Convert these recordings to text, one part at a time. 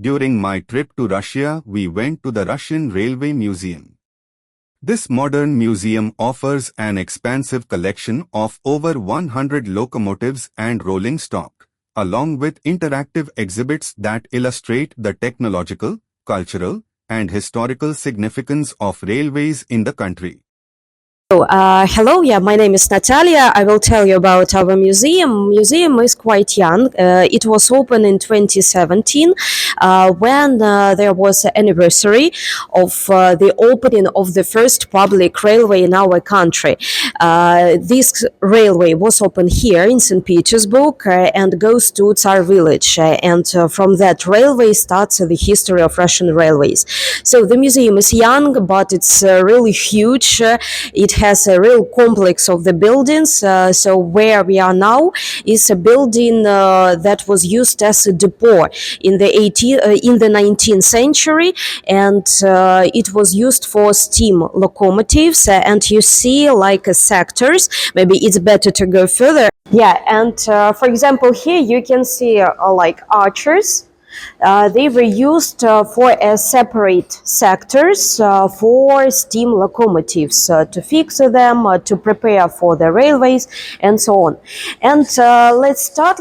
During my trip to Russia, we went to the Russian Railway Museum. This modern museum offers an expansive collection of over 100 locomotives and rolling stock, along with interactive exhibits that illustrate the technological, cultural, and historical significance of railways in the country. Hello, my name is Natalia. I will tell you about our museum. Museum is quite young. It was opened in 2017 when there was an anniversary of the opening of the first public railway in our country. This railway was opened here in St. Petersburg and goes to Tsar village. From that railway starts the history of Russian railways. So the museum is young, but it's really huge. It has a real complex of the buildings. So where we are now is a building that was used as a depot in the 19th century, and it was used for steam locomotives. And you see like sectors. Maybe it's better to go further. Yeah, and for example, here you can see like archers. They were used for separate sectors for steam locomotives to fix them, to prepare for the railways, and so on. And let's start.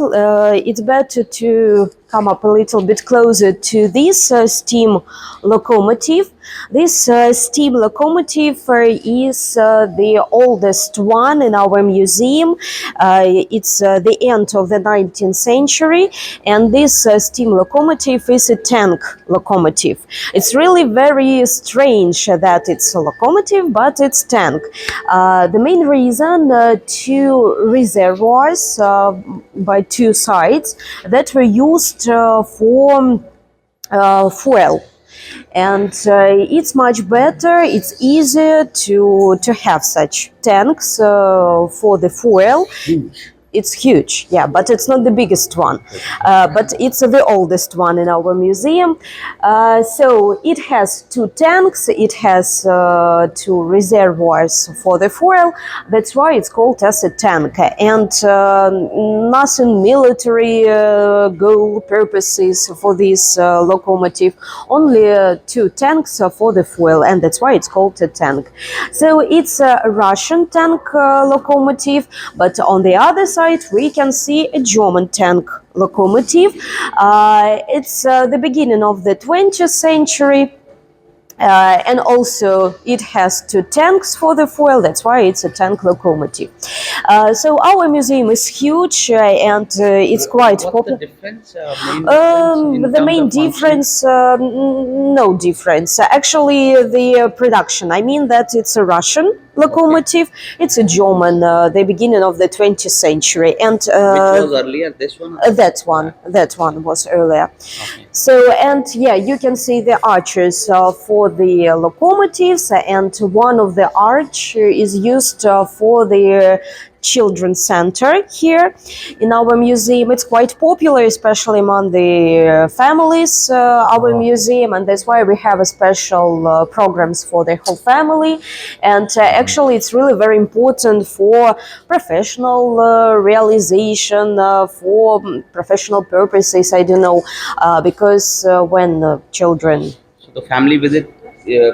It's better to come up a little bit closer to this steam locomotive. This steam locomotive is the oldest one in our museum. It's the end of the 19th century, and this steam locomotive is a tank locomotive. It's really very strange that it's a locomotive, but it's tank. The main reason, two reservoirs by two sides that were used for fuel. And it's much better, it's easier to have such tanks for the fuel. It's huge, yeah, but it's not the biggest one. But it's the oldest one in our museum. So it has two tanks, it has two reservoirs for the fuel. That's why it's called as a tank. And nothing military goal purposes for this locomotive. Only two tanks for the fuel, and that's why it's called a tank. So it's a Russian tank locomotive, but on the other side we can see a German tank locomotive. It's the beginning of the 20th century. And also it has two tanks for the fuel. That's why it's a tank locomotive. So our museum is huge and it's quite popular. What's the difference? The main difference, no difference. Actually, the production. I mean that it's a Russian locomotive. It's a German, the beginning of the 20th century. And Which was earlier, this one? That one was earlier. Okay. So, and yeah, you can see the arches for the locomotives, and one of the arch is used for the children's center here in our museum. It's quite popular, especially among the families, our museum, and that's why we have a special programs for the whole family. And actually it's really very important for professional realization, for professional purposes, I don't know, because when children... So the family visit,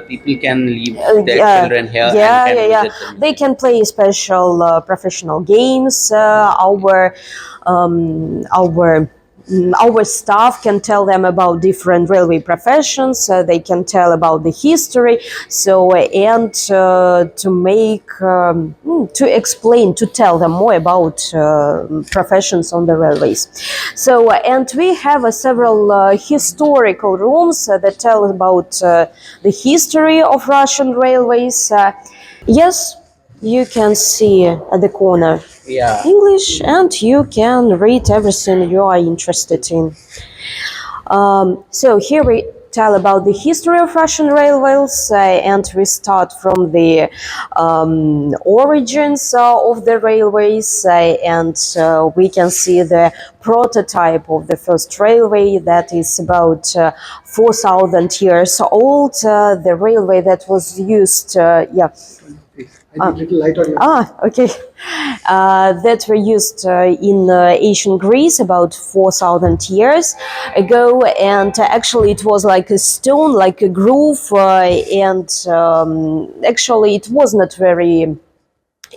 people can leave their children here and can visit them. They can play special professional games. Our staff can tell them about different railway professions. They can tell about the history. So and to make to explain, to tell them more about professions on the railways. So and we have several historical rooms that tell about the history of Russian railways. Yes, you can see at the corner English, and you can read everything you are interested in. So here we tell about the history of Russian railways, and we start from the origins of the railways, and we can see the prototype of the first railway that is about 4,000 years old. The railway that was used, I need little light on your Okay. That were used in ancient Greece about 4,000 years ago, and actually it was like a stone, like a groove, and actually it was not very.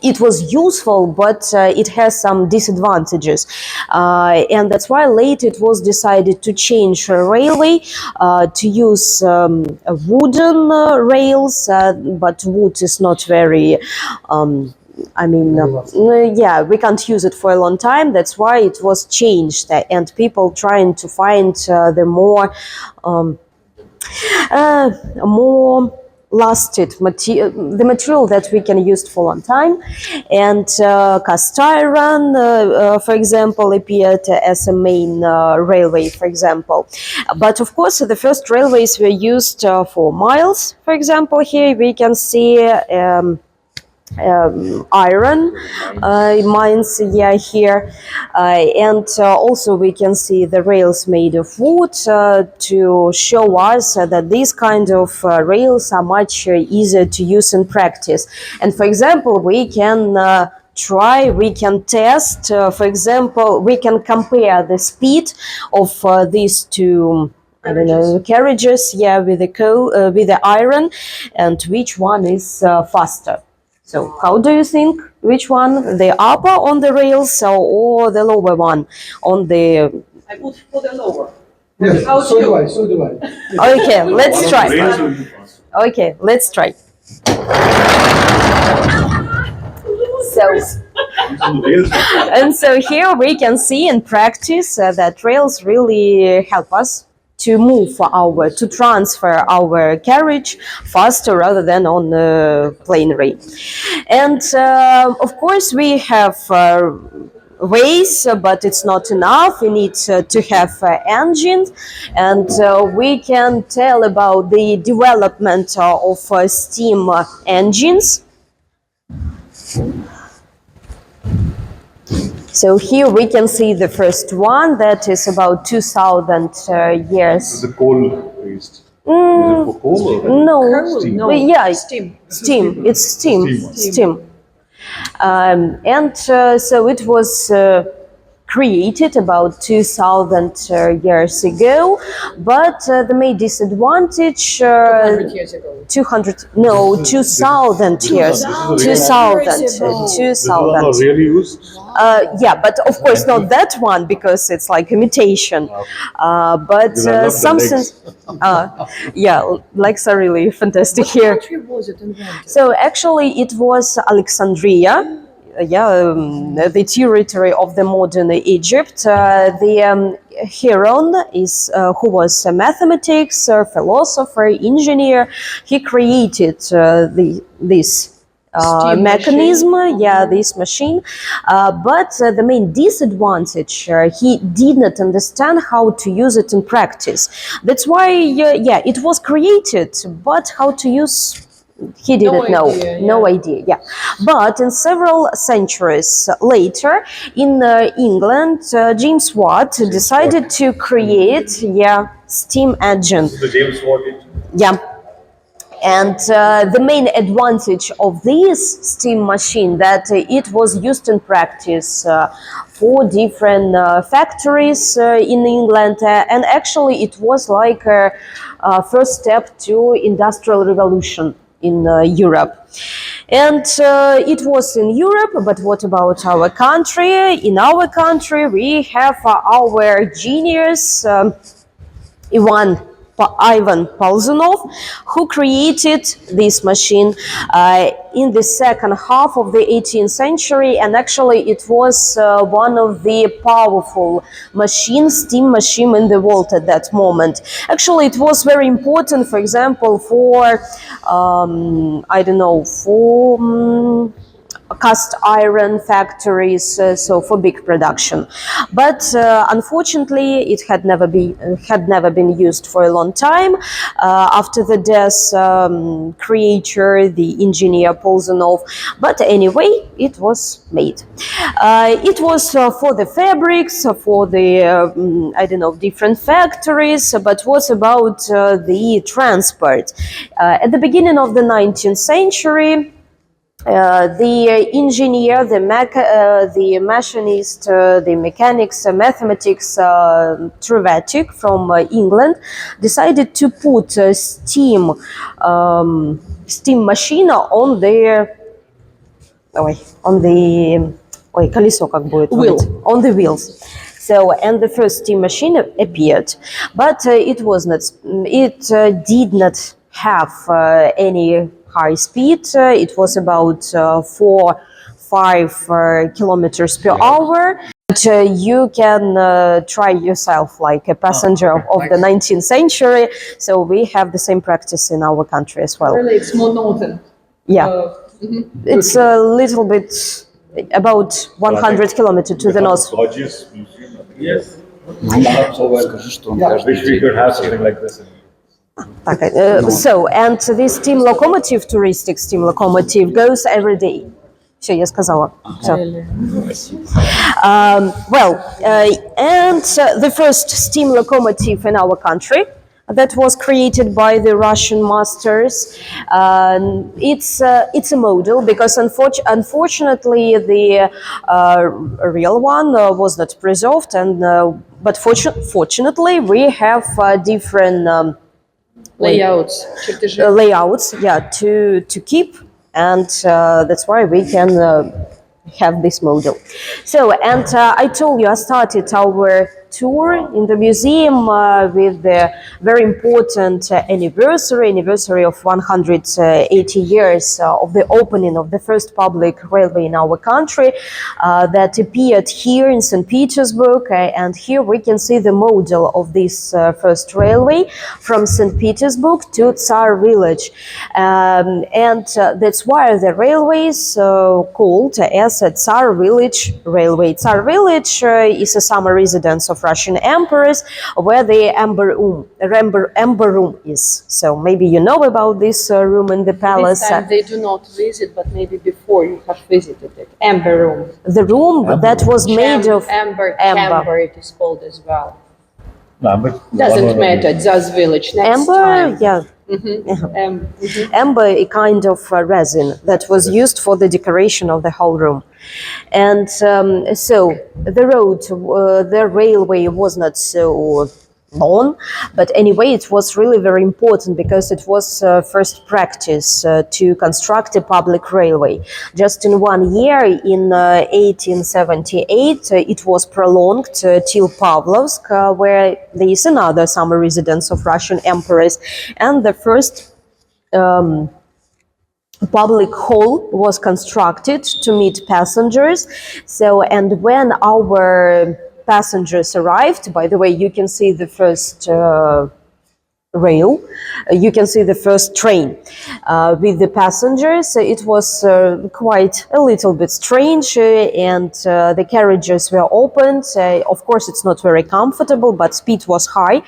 It was useful, but it has some disadvantages, and that's why later it was decided to change railway to use wooden rails, but wood is not very. I mean, yeah, we can't use it for a long time. That's why it was changed, and people trying to find more lasted the material that we can use for a long time. And cast iron, for example, appeared as a main railway, for example. But of course, the first railways were used for miles. For example, here we can see iron mines, yeah, here, and also we can see the rails made of wood to show us that these kind of rails are much easier to use in practice. And for example, we can we can test, for example, we can compare the speed of these two, I don't know, carriages, yeah, with the iron, and which one is faster. So how do you think, which one, the upper on the rails or the lower one on the... I would for the lower. Yes, so do I. Okay, let's try. Okay, let's try. So, and so here we can see in practice that rails really help us to to transfer our carriage faster rather than on the plain rail. And of course we have ways, but it's not enough. We need to have engines, and we can tell about the development of steam engines. So here we can see the first one that is about 2,000 years. Is it coal-based? Is it for coal or? No, Steam. No. yeah, Steam. steam. It's steam. Steam. And so it was created about 2,000 years ago, but the main disadvantage 200 years ago. 2,000 years. 2,000. This one are really used? Yeah, but of course not that one, because it's like imitation. But Because I love the something, legs. yeah, legs are really fantastic here. Country was it invented? So actually, it was Alexandria, the territory of the modern Egypt. The Heron is who was a mathematics, philosopher, engineer. He created this mechanism, yeah, this machine. But the main disadvantage, he did not understand how to use it in practice. That's why, yeah, it was created, but how to use, he didn't know. No idea, yeah. But in several centuries later, in England, James Watt decided to create, steam engine. The James Watt engine. Yeah. And the main advantage of this steam machine that it was used in practice for different factories in England, and actually it was like a first step to industrial revolution in Europe. And it was in Europe, but what about our country? In our country, we have our genius, Ivan Polzunov, who created this machine in the second half of the 18th century, and actually it was one of the powerful steam machine in the world at that moment. Actually, it was very important, for example, for cast iron factories, so for big production. But unfortunately, it had never been used for a long time. After the death, creator, the engineer Polzunov. But anyway, it was made. It was for the fabrics, for the different factories. But what about the transport? At the beginning of the 19th century, The engineer, the machinist, the mechanics, mathematics, Trevetic from England decided to put a steam machine on their колесо как будет Wheel. on the wheels. So, and the first steam machine appeared, but it did not have any high speed. It was about 4-5 kilometers per hour. But you can try yourself like a passenger of the 19th century. So we have the same practice in our country as well. Really, it's more northern. Yeah. It's a little bit about 100 kilometers to the north. Gorgeous museum. Yes. Скажи, что он I каждый wish we could have something like this. So, and this steam locomotive, touristic steam locomotive, goes every day. Все, я сказала. Все. And the first steam locomotive in our country that was created by the Russian masters. It's a model because unfortunately the real one was not preserved, and but fortunately we have different Layouts. layouts, yeah, to keep, and that's why we can have this model. So, and I told you I started our tour in the museum with the very important anniversary of 180 years of the opening of the first public railway in our country that appeared here in St. Petersburg. And here we can see the model of this first railway from St. Petersburg to Tsar village. And that's why the railway is called as a Tsar village railway. Tsar village is a summer residence of Russian emperors where the Amber Room is. So maybe you know about this room in the palace. This time they do not visit, but maybe before you have visited it. Amber Room. The room that was made of Amber. It is called as well. Doesn't Matter. Tsar's village. Next amber, time. yeah. Amber, a kind of resin that was used for the decoration of the whole room. And so the railway was not so long, but anyway, it was really very important because it was first practice to construct a public railway. Just in 1 year, in 1878, it was prolonged till Pavlovsk, where there is another summer residence of Russian emperors, and the first public hall was constructed to meet passengers. So, and when our passengers arrived, by the way, you can see the first rail, you can see the first train with the passengers. It was quite a little bit strange, and the carriages were opened. Of course, it's not very comfortable, but speed was high.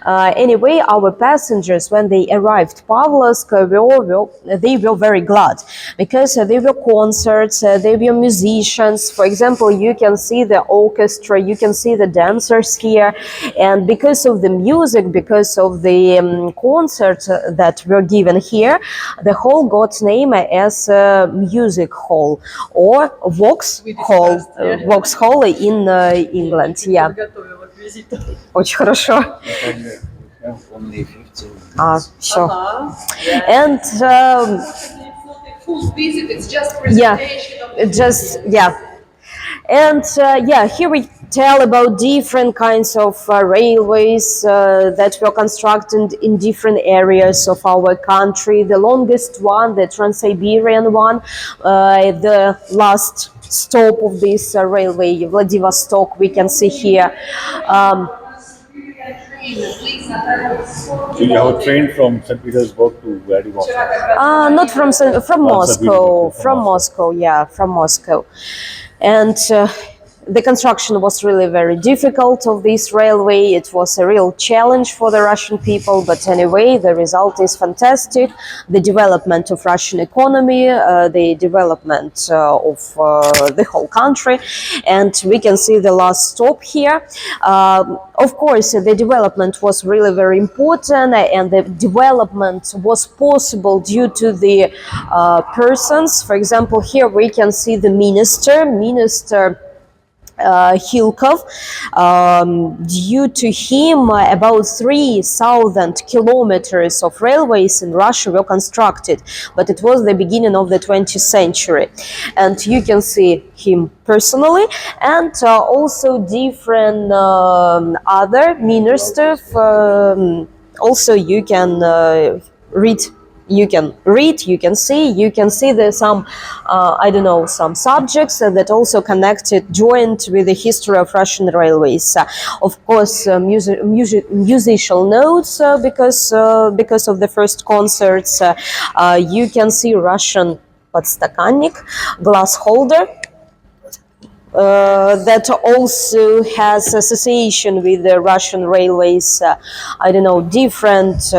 Anyway, our passengers, when they arrived Pavlovsk, they were very glad because there were concerts, there were musicians. For example, you can see the orchestra, you can see the dancers here, and because of the music, because of the concerts that were given here, the hall got name as music hall or Vox Hall, Vox Hall in England. Yeah. Очень хорошо. Sure. And full visit, it's just presentation of the And here we tell about different kinds of railways that were constructed in different areas of our country. The longest one, the Trans-Siberian one, the last stop of this railway, Vladivostok, we can see here. So you have a train from St. Petersburg to Vladivostok? Not from Moscow. From Moscow, yeah, from Moscow. And the construction was really very difficult of this railway. It was a real challenge for the Russian people, but anyway, the result is fantastic. The development of Russian economy, the development of the whole country, and we can see the last stop here. Of course, the development was really very important, and the development was possible due to the persons. For example, here we can see the Minister Hilkov. Due to him, about 3,000 kilometers of railways in Russia were constructed, but it was the beginning of the 20th century. And you can see him personally, and also different other ministers. Also, you can read. You can see there's some, I don't know, some subjects that also joined with the history of Russian railways. Of course, musical notes because of the first concerts. You can see Russian подстаканник, glass holder. That also has association with the Russian railways. I don't know, different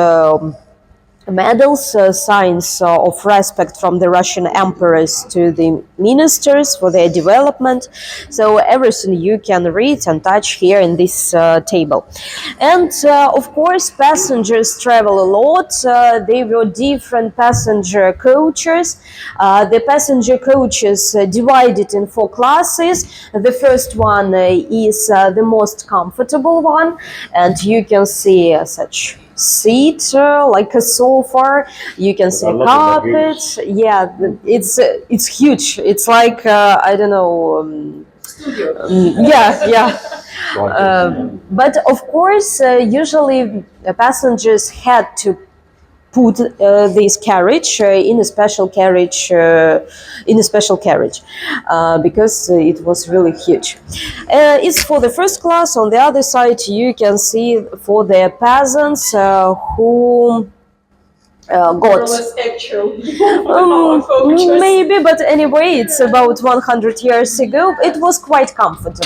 medals, signs of respect from the Russian emperors to the ministers for their development. So everything you can read and touch here in this table. And of course, passengers travel a lot. There were different passenger coaches. The passenger coaches divided in 4 classes. The first one is the most comfortable one, and you can see such seat like a sofa. You can see a carpet. Yeah, it's huge. It's like I don't know. Yeah. But of course, usually passengers had to put this carriage in a special carriage, because it was really huge. It's for the first class. On the other side, you can see for the peasants who got actual. maybe, but anyway, it's about 100 years ago. It was quite comfortable.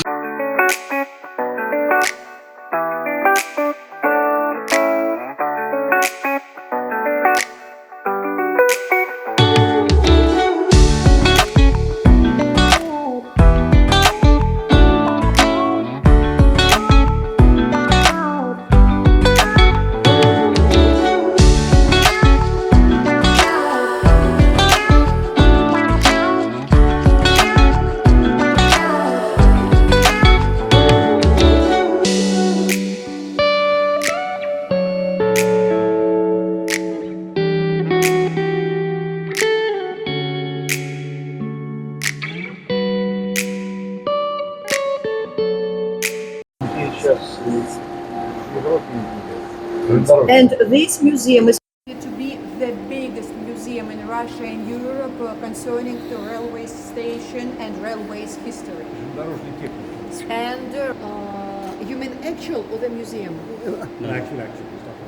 And this museum is to be the biggest museum in Russia and Europe concerning the railway station and railways history. And you mean actual or the museum? No.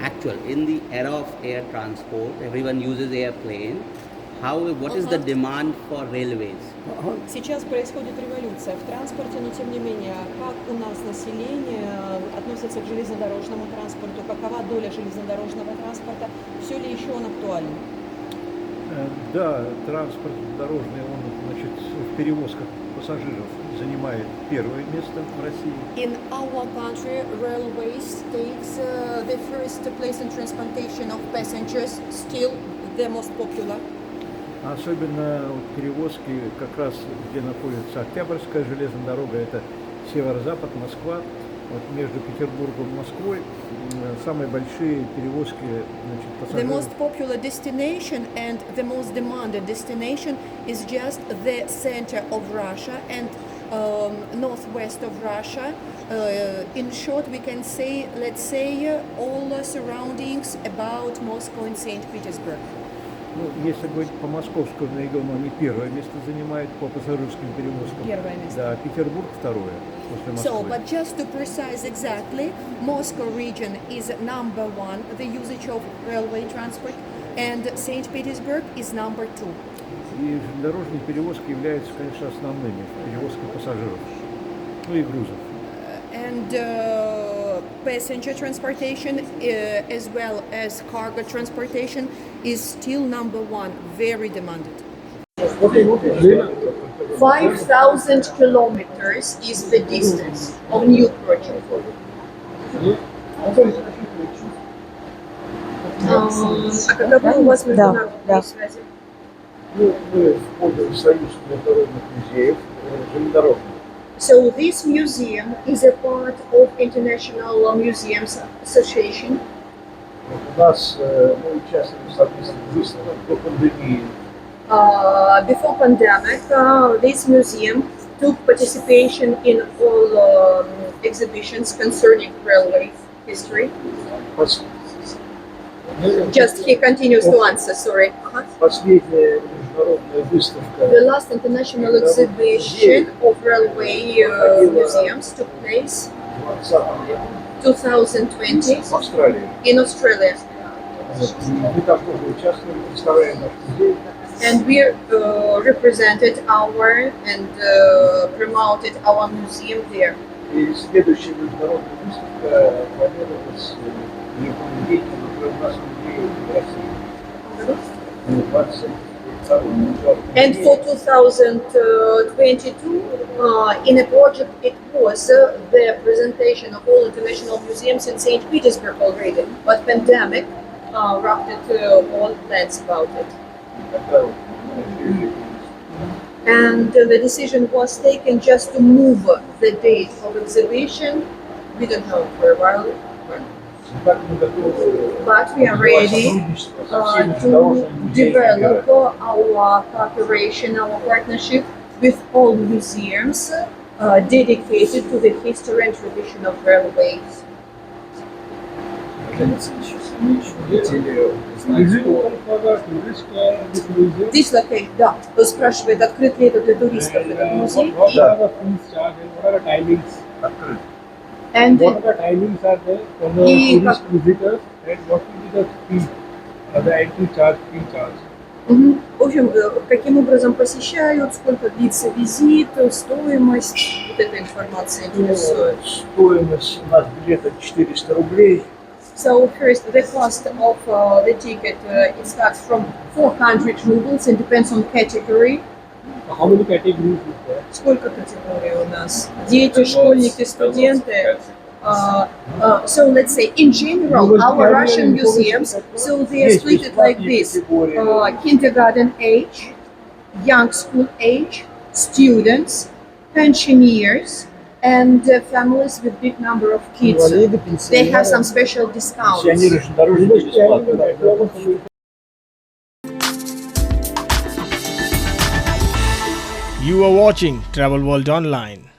Actual. In the era of air transport, everyone uses airplane. However, what is the demand for railways? Сейчас происходит революция в транспорте, но тем не менее, как у нас население относится к железнодорожному транспорту, какова доля железнодорожного транспорта, все ли еще он актуален? Да, транспорт дорожный, он, значит, в перевозках пассажиров занимает первое место в России. In our country, railways takes the first place in transportation of passengers, still the most popular. Особенно перевозки как раз, где находится Октябрьская железная дорога, это северо-запад, Москва. Вот между Петербургом и Москвой самые большие перевозки, значит, пассажиров. The most popular destination and the most demanded destination is just the center of Russia and northwest of Russia. In short, we can say, let's say, all surroundings about Moscow and St. Petersburg. Ну, если говорить по московскому региону, они первое место занимают по пассажирским перевозкам. Первое место. Да, Петербург второе после Москвы. So, but just to precise exactly, Moscow region is number 1, the usage of railway transport, and St. Petersburg is number 2. И железнодорожные перевозки являются, конечно, основными перевозкой пассажиров. и грузов. And passenger transportation as well as cargo transportation is still number one, very demanded. 5,000 kilometers is the distance of new project. А каковы у вас международные связи? Ну, мы входим в Союз международных музеев железнодорожных. So this museum is a part of International Museums Association. У нас мы участвуем в совместных выставках до пандемии. Before pandemic, this museum took participation in all exhibitions concerning railway history. Just he continues to answer, sorry. Последняя международная выставка The last international exhibition of railway museums took place в 2020 году 2020 в Австралии. in Australia. Мы там тоже участвовали, представляем наш музей. And we represented our and promoted our museum there. И следующая международная выставка планировалась в понедельник уже у нас в музее в России. 22 And for 2022, in a project, it was the presentation of all international museums in St. Petersburg already, but pandemic ruptured all plans about it. And the decision was taken just to move the date of exhibition. We don't know for a while, but we are ready to develop our cooperation, our partnership with all museums dedicated to the history and tradition of railways. This location, да, спрашивает, открыт ли это для туристов этот музей? Да. And What are the timings are there for the tourist visitors and what will be the fee, the entry charge, fee charge? В общем, каким образом посещают, сколько длится визит, стоимость, вот эта информация интересует. Стоимость у нас билета 400 рублей. So first, the cost of the ticket, it starts from 400 rubles and depends on category. How many categories is there? Сколько категорий у нас? Дети, школьники, студенты. So let's say in general, our Russian museums, so they are split like this: kindergarten age, young school age, students, pensioners, and families with big number of kids. They have some special discounts. Пенсионеры железнодорожники бесплатно. You are watching Travel World Online.